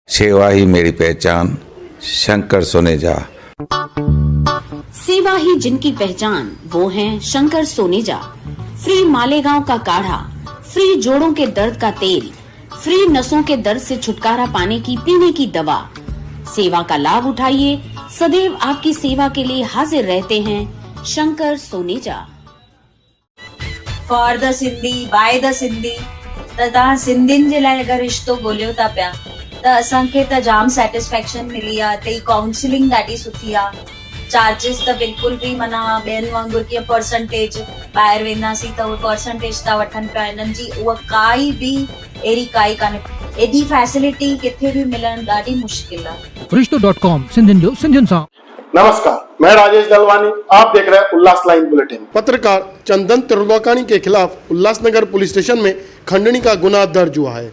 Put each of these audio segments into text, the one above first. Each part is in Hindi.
सेवा ही मेरी पहचान, शंकर सोनेजा। सेवा ही जिनकी पहचान, वो हैं शंकर सोनेजा। फ्री मालेगांव का काढ़ा, फ्री जोड़ों के दर्द का तेल, फ्री नसों के दर्द से छुटकारा पाने की पीने की दवा। सेवा का लाभ उठाइए, सदैव आपकी सेवा के लिए हाजिर रहते हैं Shankar Soneja. For the Sindhi by the Sindhi त तव्हां सिंधियुनि जे लाइ अगरि रिश्तो ॻोल्हियो था पिया त असांखे त जाम सेटिस्फेक्शन मिली आहे। हिते काउंसलिंग ॾाढी सुठी आहे। चार्जिस त बिल्कुल भी माना ॿियनि वांगुरु कीअं परसेंटेज ॿाहिरि वेंदासीं त उहे परसेंटेज था वठनि पिया, हिननि जी उहा काई बि अहिड़ी काई कान्हे। एॾी फैसिलिटी किथे भी मिलण ॾाढी मुश्किल आहे। रिश्तो.com सिंधियुनि जो सिंधियुनि सां। नमस्कार, मैं राजेश दलवानी, आप देख रहे हैं उल्लास लाइन बुलेटिन। पत्रकार चंदन त्रिलोकानी के खिलाफ उल्लासनगर पुलिस स्टेशन में खंडनी का गुनाह दर्ज हुआ है।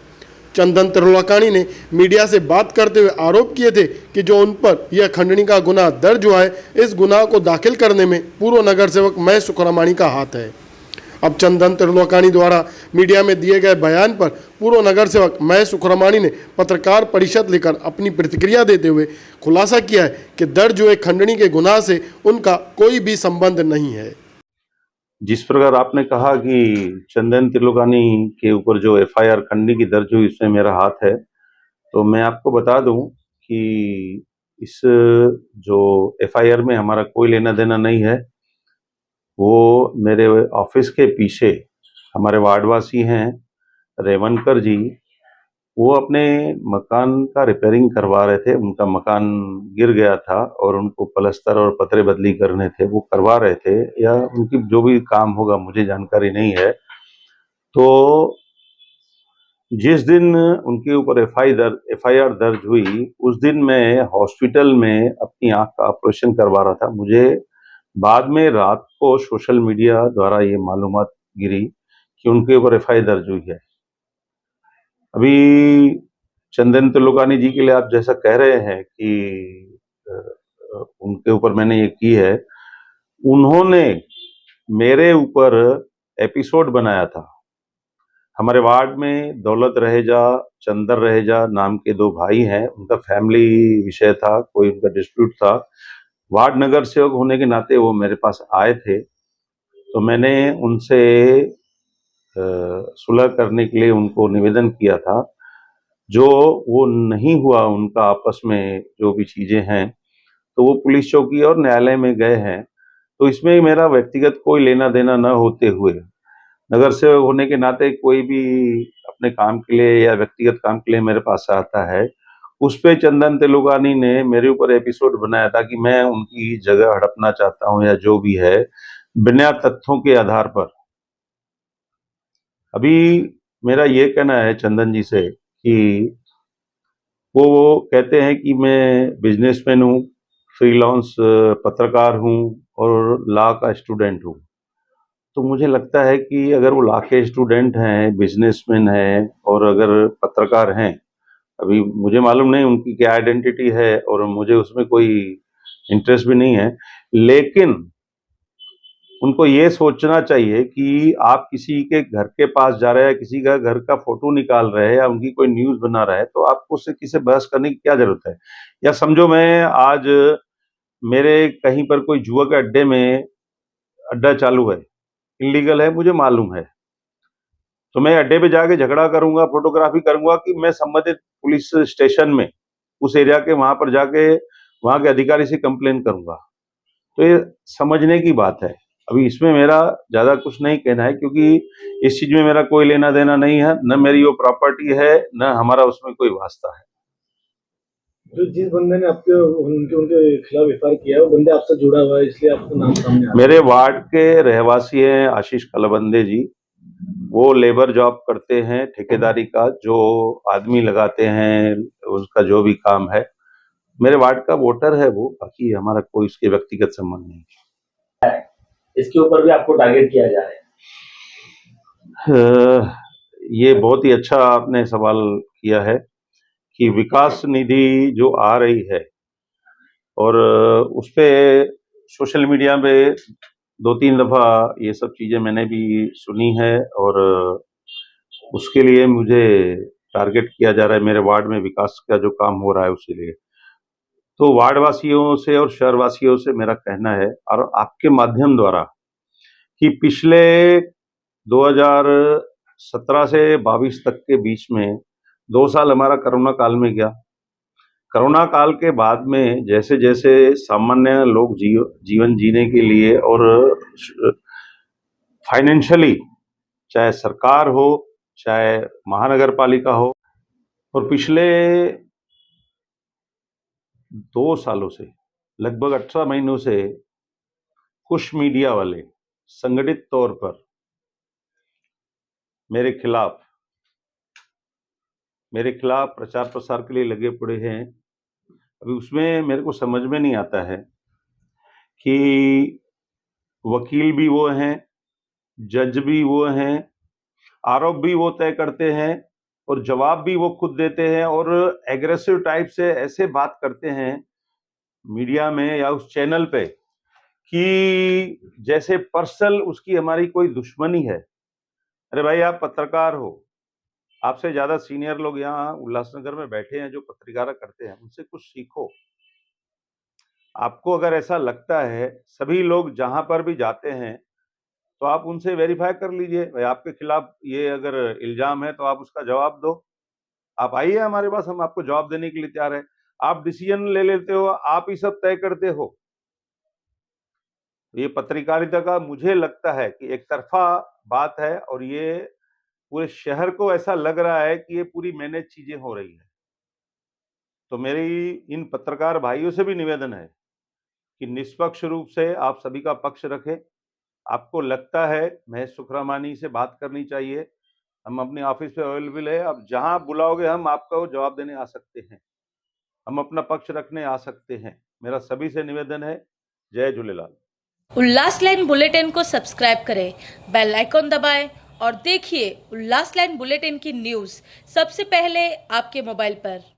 चंदन त्रिलोकानी ने मीडिया से बात करते हुए आरोप किए थे कि जो उन पर यह खंडनी का गुनाह दर्ज हुआ है, इस गुनाह को दाखिल करने में पूर्व नगर सेवक महेश सुखरामाणी का हाथ है। अब चंदन त्रिलोकानी द्वारा मीडिया में दिए गए बयान पर पूर्व नगर सेवक महेश सुखरामाणी ने पत्रकार परिषद लेकर अपनी प्रतिक्रिया देते हुए खुलासा किया है कि दर्ज हुए खंडनी के गुनाह से उनका कोई भी संबंध नहीं है। जिस प्रकार आपने कहा कि चंदन त्रिलोकानी के ऊपर जो एफआईआर खंडनी की दर्ज हुई इसमें मेरा हाथ है, तो मैं आपको बता दूं कि इस जो एफआईआर में हमारा कोई लेना देना नहीं है। वो मेरे ऑफिस के पीछे हमारे वार्डवासी हैं रेवनकर जी, वो अपने मकान का रिपेयरिंग करवा रहे थे। उनका मकान गिर गया था और उनको प्लस्तर और पतरे बदली करने थे, वो करवा रहे थे, या उनकी जो भी काम होगा मुझे जानकारी नहीं है। तो जिस दिन उनके ऊपर एफआईआर दर्ज हुई, उस दिन मैं हॉस्पिटल में अपनी आंख का ऑपरेशन करवा रहा था। मुझे बाद में रात को सोशल मीडिया द्वारा ये मालूमात गिरी कि उनके ऊपर एफआईआर दर्ज हुई है। अभी चंदन त्रिलोकानी जी के लिए आप जैसा कह रहे हैं कि उनके ऊपर मैंने ये की है, उन्होंने मेरे ऊपर एपिसोड बनाया था। हमारे वार्ड में दौलत रहेजा, चंदर रहेजा नाम के दो भाई हैं, उनका फैमिली विषय था, कोई उनका डिस्प्यूट था। वार्ड नगर सेवक होने के नाते वो मेरे पास आए थे, तो मैंने उनसे सुलह करने के लिए उनको निवेदन किया था। जो वो नहीं हुआ उनका आपस में जो भी चीजें हैं, तो वो पुलिस चौकी और न्यायालय में गए हैं। तो इसमें मेरा व्यक्तिगत कोई लेना देना न होते हुए, नगर सेवक होने के नाते कोई भी अपने काम के लिए या व्यक्तिगत काम के लिए मेरे पास आता है, उस पे चंदन त्रिलोकानी ने मेरे ऊपर एपिसोड बनाया था कि मैं उनकी जगह हड़पना चाहता हूं या जो भी है, बिना तथ्यों के आधार पर। अभी मेरा ये कहना है चंदन जी से कि वो कहते हैं कि मैं बिजनेसमैन हूँ, फ्रीलांस पत्रकार हूँ और लॉ का स्टूडेंट हूँ। तो मुझे लगता है कि अगर वो लॉ के स्टूडेंट हैं, बिजनेसमैन हैं और अगर पत्रकार हैं, अभी मुझे मालूम नहीं उनकी क्या आइडेंटिटी है और मुझे उसमें कोई इंटरेस्ट भी नहीं है, लेकिन उनको ये सोचना चाहिए कि आप किसी के घर के पास जा रहे हैं, किसी का घर का फोटो निकाल रहे हैं या उनकी कोई न्यूज बना रहे हैं, तो आपको उससे किसी बहस करने की क्या जरूरत है। या समझो मैं आज मेरे कहीं पर कोई जुआ के अड्डे में अड्डा चालू है, इलीगल है, मुझे मालूम है, तो मैं अड्डे पे जाके झगड़ा करूंगा, फोटोग्राफी करूंगा कि मैं संबंधित पुलिस स्टेशन में उस एरिया के वहां पर जाके वहां के अधिकारी से कंप्लेन करूंगा। तो ये समझने की बात है। अभी इसमें मेरा ज्यादा कुछ नहीं कहना है, क्योंकि इस चीज में मेरा कोई लेना देना नहीं है, न मेरी वो प्रॉपर्टी है, न हमारा उसमें कोई वास्ता है। जो जिस बंदे ने आपके उनके खिलाफ एफआईआर किया है, वो बंदे आपसे जुड़ा हुआ है, इसलिए आपका नाम सामने आ रहा है। मेरे वार्ड के रहवासी हैं आशीष कलबंदे जी, वो लेबर जॉब करते हैं, ठेकेदारी का जो आदमी लगाते हैं उसका जो भी काम है, मेरे वार्ड का वोटर है वो, बाकी हमारा कोई उसके व्यक्तिगत संबंध नहीं। इसके ऊपर भी आपको टारगेट किया जा रहा है। ये बहुत ही अच्छा आपने सवाल किया है कि विकास निधि जो आ रही है और उस पे सोशल मीडिया पे 2-3 दफा ये सब चीजें मैंने भी सुनी है और उसके लिए मुझे टारगेट किया जा रहा है मेरे वार्ड में विकास का जो काम हो रहा है उसी लिए। तो वार्ड वासियों से और शहर वासियों से मेरा कहना है और आपके माध्यम द्वारा कि पिछले 2017 से 22 तक के बीच में 2 साल हमारा कोरोना काल में गया। कोरोना काल के बाद में जैसे जैसे सामान्य लोग जीवन जीने के लिए और फाइनेंशियली चाहे सरकार हो चाहे महानगर पालिका हो, और पिछले 2 सालों से लगभग 18 महीनों से कुछ मीडिया वाले संगठित तौर पर मेरे खिलाफ प्रचार प्रसार के लिए लगे पड़े हैं। अभी उसमें मेरे को समझ में नहीं आता है कि वकील भी वो हैं, जज भी वो हैं, आरोप भी वो तय करते हैं और जवाब भी वो खुद देते हैं, और एग्रेसिव टाइप से ऐसे बात करते हैं मीडिया में या उस चैनल पे कि जैसे पर्सनल उसकी हमारी कोई दुश्मनी है। अरे भाई, आप पत्रकार हो, आपसे ज्यादा सीनियर लोग यहाँ उल्लासनगर में बैठे हैं जो पत्रकारिता करते हैं, उनसे कुछ सीखो। आपको अगर ऐसा लगता है, सभी लोग जहां पर भी जाते हैं तो आप उनसे वेरीफाई कर लीजिए, भाई आपके खिलाफ ये अगर इल्जाम है तो आप उसका जवाब दो। आप आइए हमारे पास, हम आपको जवाब देने के लिए तैयार है। आप डिसीजन ले लेते हो, आप ही सब तय करते हो। ये पत्रकारिता का मुझे लगता है कि एक तरफा बात है, और ये पूरे शहर को ऐसा लग रहा है कि ये पूरी मैनेज चीजें हो रही है। तो मेरी इन पत्रकार भाइयों से भी निवेदन है कि निष्पक्ष रूप से आप सभी का पक्ष रखें। आपको लगता है महेश सुखरामानी से बात करनी चाहिए, हम अपने ऑफिस पे अवेलेबल है, आप जहां बुलाओगे हम आपको जवाब देने आ सकते हैं, हम अपना पक्ष रखने आ सकते हैं। मेरा सभी से निवेदन है। जय झूलेलाल। उल्लास लाइन बुलेटिन को सब्सक्राइब करें, बेल आइकॉन दबाएं और देखिए उल्लास लाइन बुलेटिन की न्यूज़ सबसे पहले आपके मोबाइल पर।